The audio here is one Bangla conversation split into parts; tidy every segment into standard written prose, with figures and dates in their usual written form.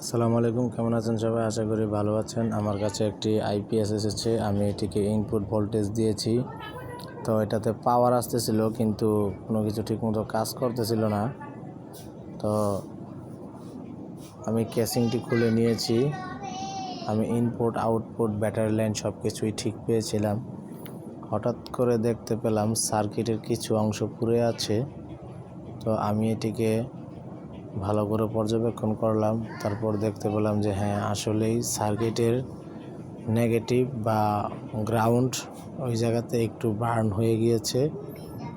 আসসালামু আলাইকুম, কেমন আছেন সবাই? আশা করি ভালো আছেন। আমার কাছে একটি আইপিএস এসেছে। আমি এটিকে ইনপুট ভোল্টেজ দিয়েছি, তো এটাতে পাওয়ার আসতেছিল কিন্তু কোনো কিছু ঠিকমতো কাজ করতেছিল না। তো আমি কেসিংটি খুলে নিয়েছি। আমি ইনপুট আউটপুট ব্যাটারি লাইন সব কিছুই ঠিক পেয়েছিলাম। হঠাৎ করে দেখতে পেলাম সার্কিটের কিছু অংশ পুড়ে আছে। তো আমি এটিকে ভালো করে পর্যবেক্ষণ করলাম। তারপর দেখতে পেলাম যে হ্যাঁ, আসলেই সার্কিটের নেগেটিভ বা গ্রাউন্ড ওই জায়গাতে একটু বার্ন হয়ে গিয়েছে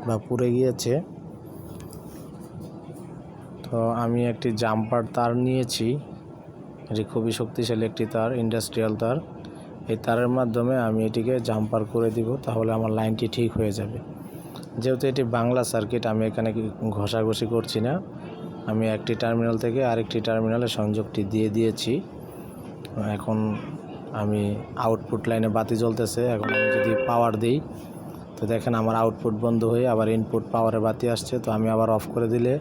বা পুড়ে গিয়েছে। তো আমি একটি জাম্পার তার নিয়েছি। এটি খুবই শক্তিশালী একটি তার, ইন্ডাস্ট্রিয়াল তার। এই তারের মাধ্যমে আমি এটিকে জাম্পার করে দিব, তাহলে আমার লাইনটি ঠিক হয়ে যাবে। যেহেতু এটি বাংলা সার্কিট, আমি এখানে ঘষাঘষি করছি না। আমি একটি টার্মিনাল থেকে আরেকটি টার্মিনালে সংযোগটি দিয়ে দিয়েছি। এখন আমি আউটপুট লাইনে বাতি জ্বলতেছে। এখন আমি যদি পাওয়ার দিই, তো দেখেন আমার আউটপুট বন্ধ হয়ে আবার ইনপুট পাওয়ারে বাতি আসছে। তো আমি আবার অফ করে দিলে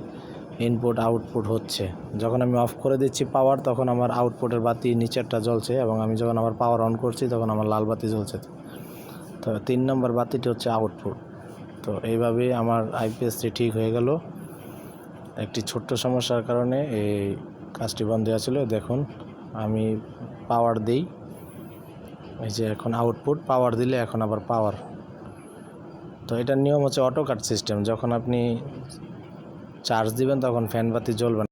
ইনপুট আউটপুট হচ্ছে। যখন আমি অফ করে দিচ্ছি পাওয়ার, তখন আমার আউটপুটের বাতি নিচেরটা জ্বলছে, এবং আমি যখন আবার পাওয়ার অন করছি তখন আমার লাল বাতি জ্বলছে। তো 3 নম্বর বাতিটি হচ্ছে আউটপুট। তো এইভাবেই আমার আইপিএসটি ঠিক হয়ে গেল। একটি ছোট্ট সমস্যার কারণে এই কাজটি বন্ধ হয়েছিল। দেখুন আমি পাওয়ার দিই, এই যে এখন আউটপুট, পাওয়ার দিলে এখন আবার পাওয়ার। তো এটার নিয়ম হচ্ছে অটো কাট সিস্টেম। যখন আপনি চার্জ দিবেন তখন ফ্যান বাতি জ্বলবে না।